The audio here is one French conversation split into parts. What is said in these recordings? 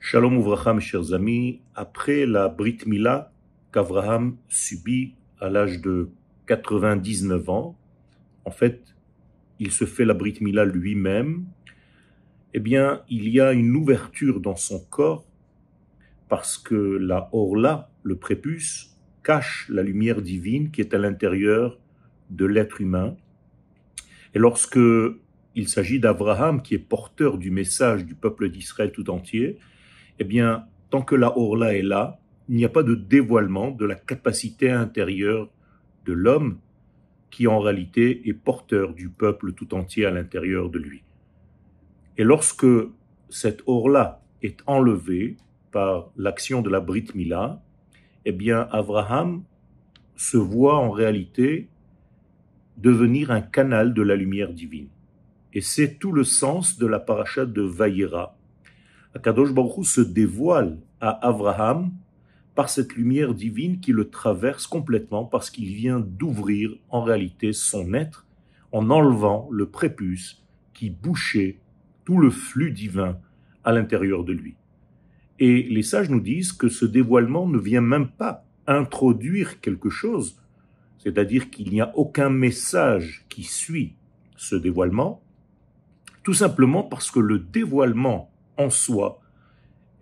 Shalom Uvracha, mes chers amis, après la Brit Mila qu'Avraham subit à l'âge de 99 ans, en fait, il se fait la Brit Mila lui-même, eh bien, il y a une ouverture dans son corps parce que la Orla, le prépuce, cache la lumière divine qui est à l'intérieur de l'être humain. Et lorsque il s'agit d'Avraham qui est porteur du message du peuple d'Israël tout entier, eh bien, tant que la Orla est là, il n'y a pas de dévoilement de la capacité intérieure de l'homme qui en réalité est porteur du peuple tout entier à l'intérieur de lui. Et lorsque cette Orla est enlevée par l'action de la Brit Mila, eh bien, Avraham se voit en réalité devenir un canal de la lumière divine. Et c'est tout le sens de la paracha de Vayera. Akadosh Baruch Hu se dévoile à Avraham par cette lumière divine qui le traverse complètement parce qu'il vient d'ouvrir en réalité son être en enlevant le prépuce qui bouchait tout le flux divin à l'intérieur de lui. Et les sages nous disent que ce dévoilement ne vient même pas introduire quelque chose, c'est-à-dire qu'il n'y a aucun message qui suit ce dévoilement, tout simplement parce que le dévoilement en soi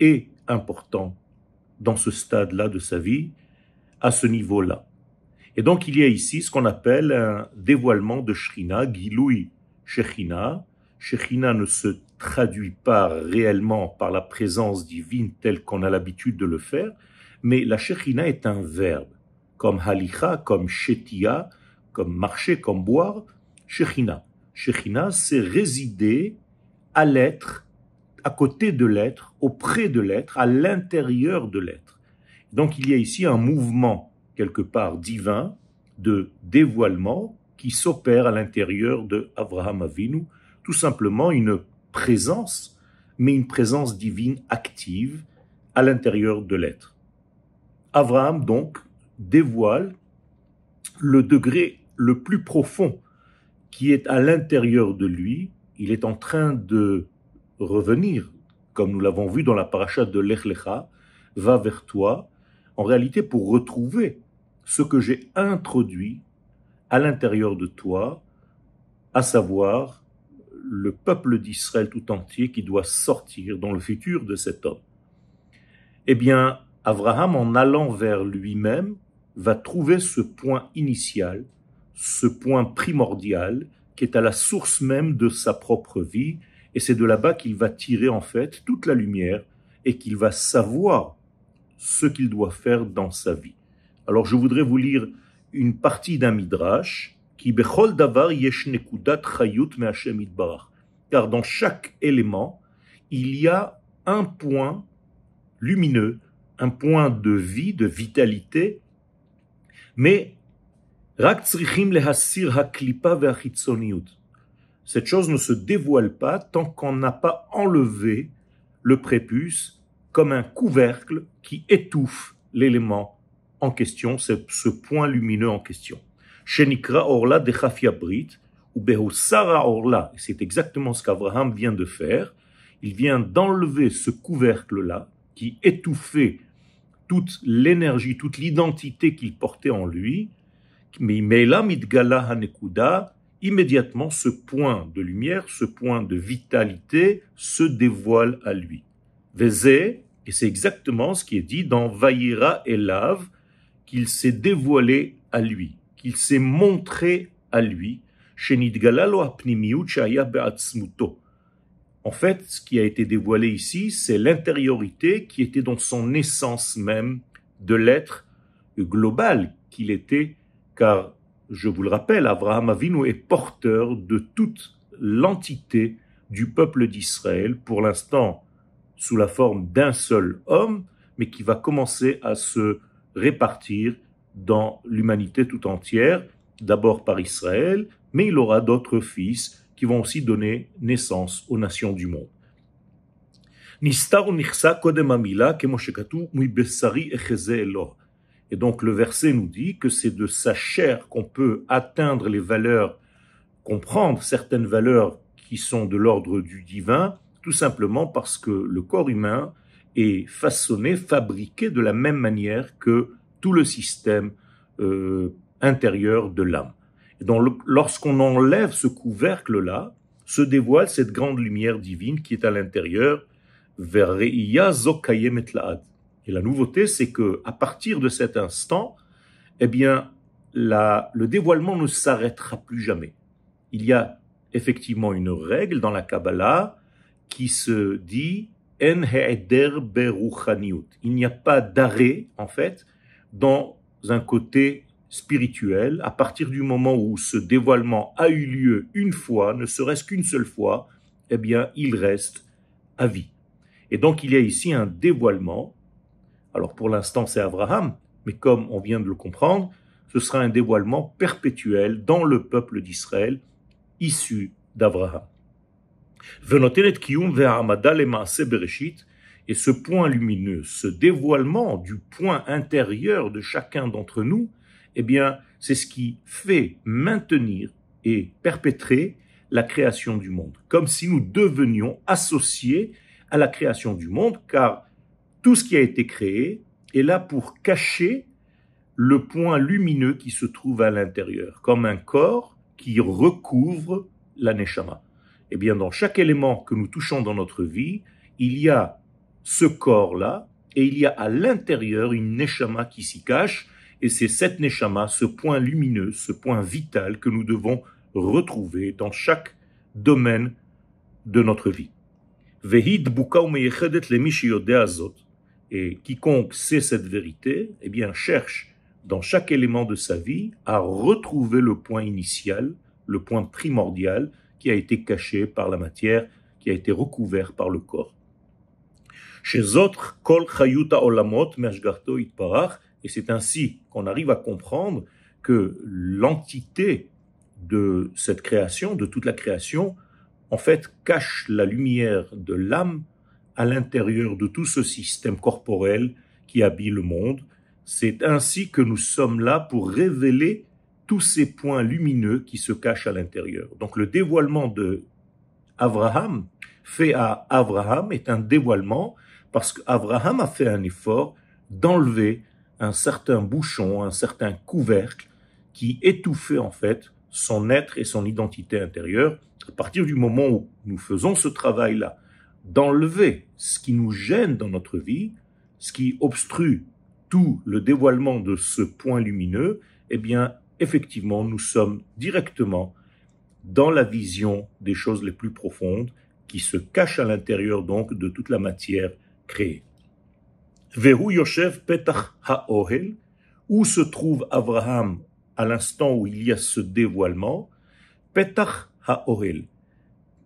est important dans ce stade-là de sa vie, à ce niveau-là. Et donc il y a ici ce qu'on appelle un dévoilement de Shekhinah, Giloui Shekhinah. Shekhinah ne se traduit pas réellement par la présence divine telle qu'on a l'habitude de le faire, mais la Shekhinah est un verbe, comme halicha, comme shetia, comme marcher, comme boire. Shekhinah. Shekhinah, c'est résider à l'être, à côté de l'être, auprès de l'être, à l'intérieur de l'être. Donc il y a ici un mouvement, quelque part divin, de dévoilement qui s'opère à l'intérieur de Avraham Avinu, tout simplement une présence, mais une présence divine active à l'intérieur de l'être. Avraham donc dévoile le degré le plus profond qui est à l'intérieur de lui. Il est en train de revenir, comme nous l'avons vu dans la paracha de Lech Lecha, va vers toi, en réalité pour retrouver ce que j'ai introduit à l'intérieur de toi, à savoir le peuple d'Israël tout entier qui doit sortir dans le futur de cet homme. Eh bien, Avraham, en allant vers lui-même, va trouver ce point initial, ce point primordial, qui est à la source même de sa propre vie, et c'est de là-bas qu'il va tirer en fait toute la lumière et qu'il va savoir ce qu'il doit faire dans sa vie. Alors je voudrais vous lire une partie d'un midrash qui bechol davar yesh nekudat chayut me'Hashem yitbarach. Car dans chaque élément, il y a un point lumineux, un point de vie, de vitalité, mais rak tzrichim lehasir haklipa ve'achitzoniut. Cette chose ne se dévoile pas tant qu'on n'a pas enlevé le prépuce comme un couvercle qui étouffe l'élément en question, c'est ce point lumineux en question. Shenikra orla de chafia brit ou behusara orla. C'est exactement ce qu'Avraham vient de faire. Il vient d'enlever ce couvercle-là qui étouffait toute l'énergie, toute l'identité qu'il portait en lui. Mais là, mitgala hanekuda, immédiatement, ce point de lumière, ce point de vitalité se dévoile à lui. Vezé, et c'est exactement ce qui est dit dans Vayera Elav, qu'il s'est dévoilé à lui, qu'il s'est montré à lui. En fait, ce qui a été dévoilé ici, c'est l'intériorité qui était dans son essence même de l'être global qu'il était, car je vous le rappelle, Avraham Avinu est porteur de toute l'entité du peuple d'Israël, pour l'instant sous la forme d'un seul homme, mais qui va commencer à se répartir dans l'humanité tout entière, d'abord par Israël, mais il aura d'autres fils qui vont aussi donner naissance aux nations du monde. Et donc le verset nous dit que c'est de sa chair qu'on peut atteindre les valeurs, comprendre certaines valeurs qui sont de l'ordre du divin, tout simplement parce que le corps humain est façonné, fabriqué de la même manière que tout le système intérieur de l'âme. Et donc, lorsqu'on enlève ce couvercle-là, se dévoile cette grande lumière divine qui est à l'intérieur, vers Reiya Zokayemet Laad. Et la nouveauté, c'est que à partir de cet instant, eh bien, le dévoilement ne s'arrêtera plus jamais. Il y a effectivement une règle dans la Kabbalah qui se dit En he'eder beruchaniut. Il n'y a pas d'arrêt, en fait, dans un côté spirituel, à partir du moment où ce dévoilement a eu lieu une fois, ne serait-ce qu'une seule fois, eh bien, il reste à vie. Et donc, il y a ici un dévoilement. Alors, pour l'instant, c'est Abraham, mais comme on vient de le comprendre, ce sera un dévoilement perpétuel dans le peuple d'Israël, issu d'Abraham. Et ce point lumineux, ce dévoilement du point intérieur de chacun d'entre nous, eh bien, c'est ce qui fait maintenir et perpétrer la création du monde, comme si nous devenions associés à la création du monde, car tout ce qui a été créé est là pour cacher le point lumineux qui se trouve à l'intérieur, comme un corps qui recouvre la neshama. Eh bien, dans chaque élément que nous touchons dans notre vie, il y a ce corps-là, et il y a à l'intérieur une neshama qui s'y cache, et c'est cette neshama, ce point lumineux, ce point vital que nous devons retrouver dans chaque domaine de notre vie. Et quiconque sait cette vérité, eh bien, cherche dans chaque élément de sa vie à retrouver le point initial, le point primordial qui a été caché par la matière, qui a été recouvert par le corps. Chez autres, kol chayuta olamot me'ashgarto itparach, et c'est ainsi qu'on arrive à comprendre que l'entité de cette création, de toute la création, en fait, cache la lumière de l'âme à l'intérieur de tout ce système corporel qui habille le monde. C'est ainsi que nous sommes là pour révéler tous ces points lumineux qui se cachent à l'intérieur. Donc le dévoilement de Abraham, fait à Abraham, est un dévoilement parce qu'Abraham a fait un effort d'enlever un certain bouchon, un certain couvercle qui étouffait en fait son être et son identité intérieure. À partir du moment où nous faisons ce travail-là, d'enlever ce qui nous gêne dans notre vie, ce qui obstrue tout le dévoilement de ce point lumineux, eh bien, effectivement, nous sommes directement dans la vision des choses les plus profondes qui se cachent à l'intérieur donc de toute la matière créée. Vehu Yoshev Petach HaOhel, où se trouve Abraham à l'instant où il y a ce dévoilement, Petach HaOhel,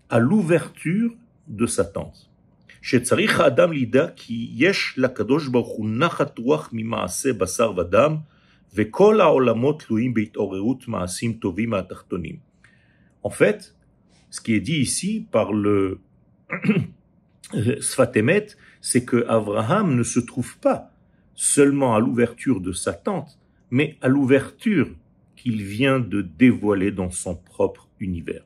à l'ouverture de sa tente. שצריך האדם לידע כי יש לקדוש ברוך הוא נחת רוח ממעשה בשר ודם, וכל העולמות תלויים בהתעוררות מעשים טובים מהתחתונים. En fait, ce qui est dit ici par le Sfat Emet, c'est que Abraham ne se trouve pas seulement à l'ouverture de sa tente, mais à l'ouverture qu'il vient de dévoiler dans son propre univers.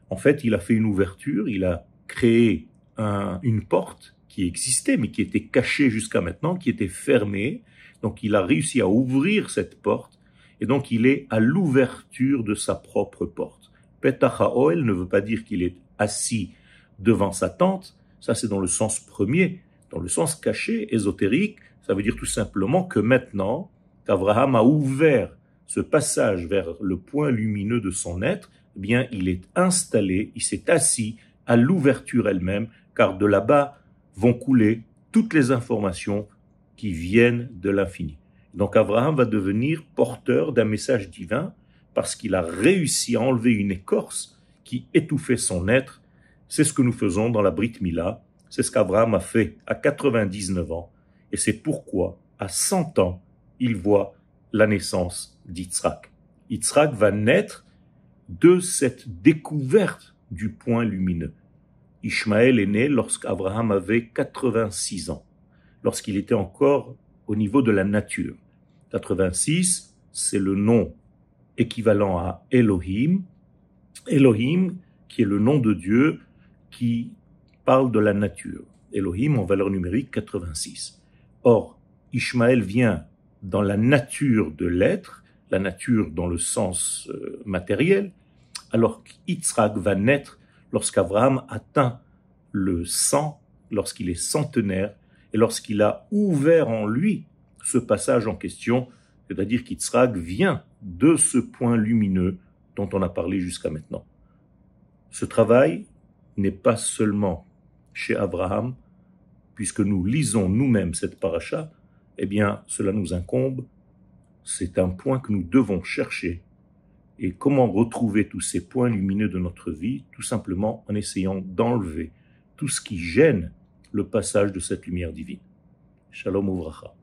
En fait, il a fait une ouverture, il a créé une porte qui existait, mais qui était cachée jusqu'à maintenant, qui était fermée. Donc, il a réussi à ouvrir cette porte, et donc il est à l'ouverture de sa propre porte. Petach HaOhel ne veut pas dire qu'il est assis devant sa tente, ça c'est dans le sens premier. Dans le sens caché, ésotérique, ça veut dire tout simplement que maintenant, qu'Abraham a ouvert ce passage vers le point lumineux de son être, eh bien, il est installé, il s'est assis à l'ouverture elle-même, car de là-bas vont couler toutes les informations qui viennent de l'infini. Donc Abraham va devenir porteur d'un message divin parce qu'il a réussi à enlever une écorce qui étouffait son être. C'est ce que nous faisons dans la Brit Mila, c'est ce qu'Abraham a fait à 99 ans, et c'est pourquoi à 100 ans, il voit la naissance d'Yitzhak. Yitzhak va naître de cette découverte du point lumineux. Ishmaël est né lorsqu'Abraham avait 86 ans, lorsqu'il était encore au niveau de la nature. 86, c'est le nom équivalent à Elohim. Elohim, qui est le nom de Dieu qui parle de la nature. Elohim en valeur numérique 86. Or, Ishmaël vient dans la nature de l'être, la nature dans le sens matériel, alors qu'Yitzhak va naître lorsqu'Abraham atteint le 100, lorsqu'il est centenaire, et lorsqu'il a ouvert en lui ce passage en question, c'est-à-dire qu'Yitzhak vient de ce point lumineux dont on a parlé jusqu'à maintenant. Ce travail n'est pas seulement chez Abraham, puisque nous lisons nous-mêmes cette paracha, eh bien, cela nous incombe. C'est un point que nous devons chercher. Et comment retrouver tous ces points lumineux de notre vie? Tout simplement en essayant d'enlever tout ce qui gêne le passage de cette lumière divine. Shalom uvracha.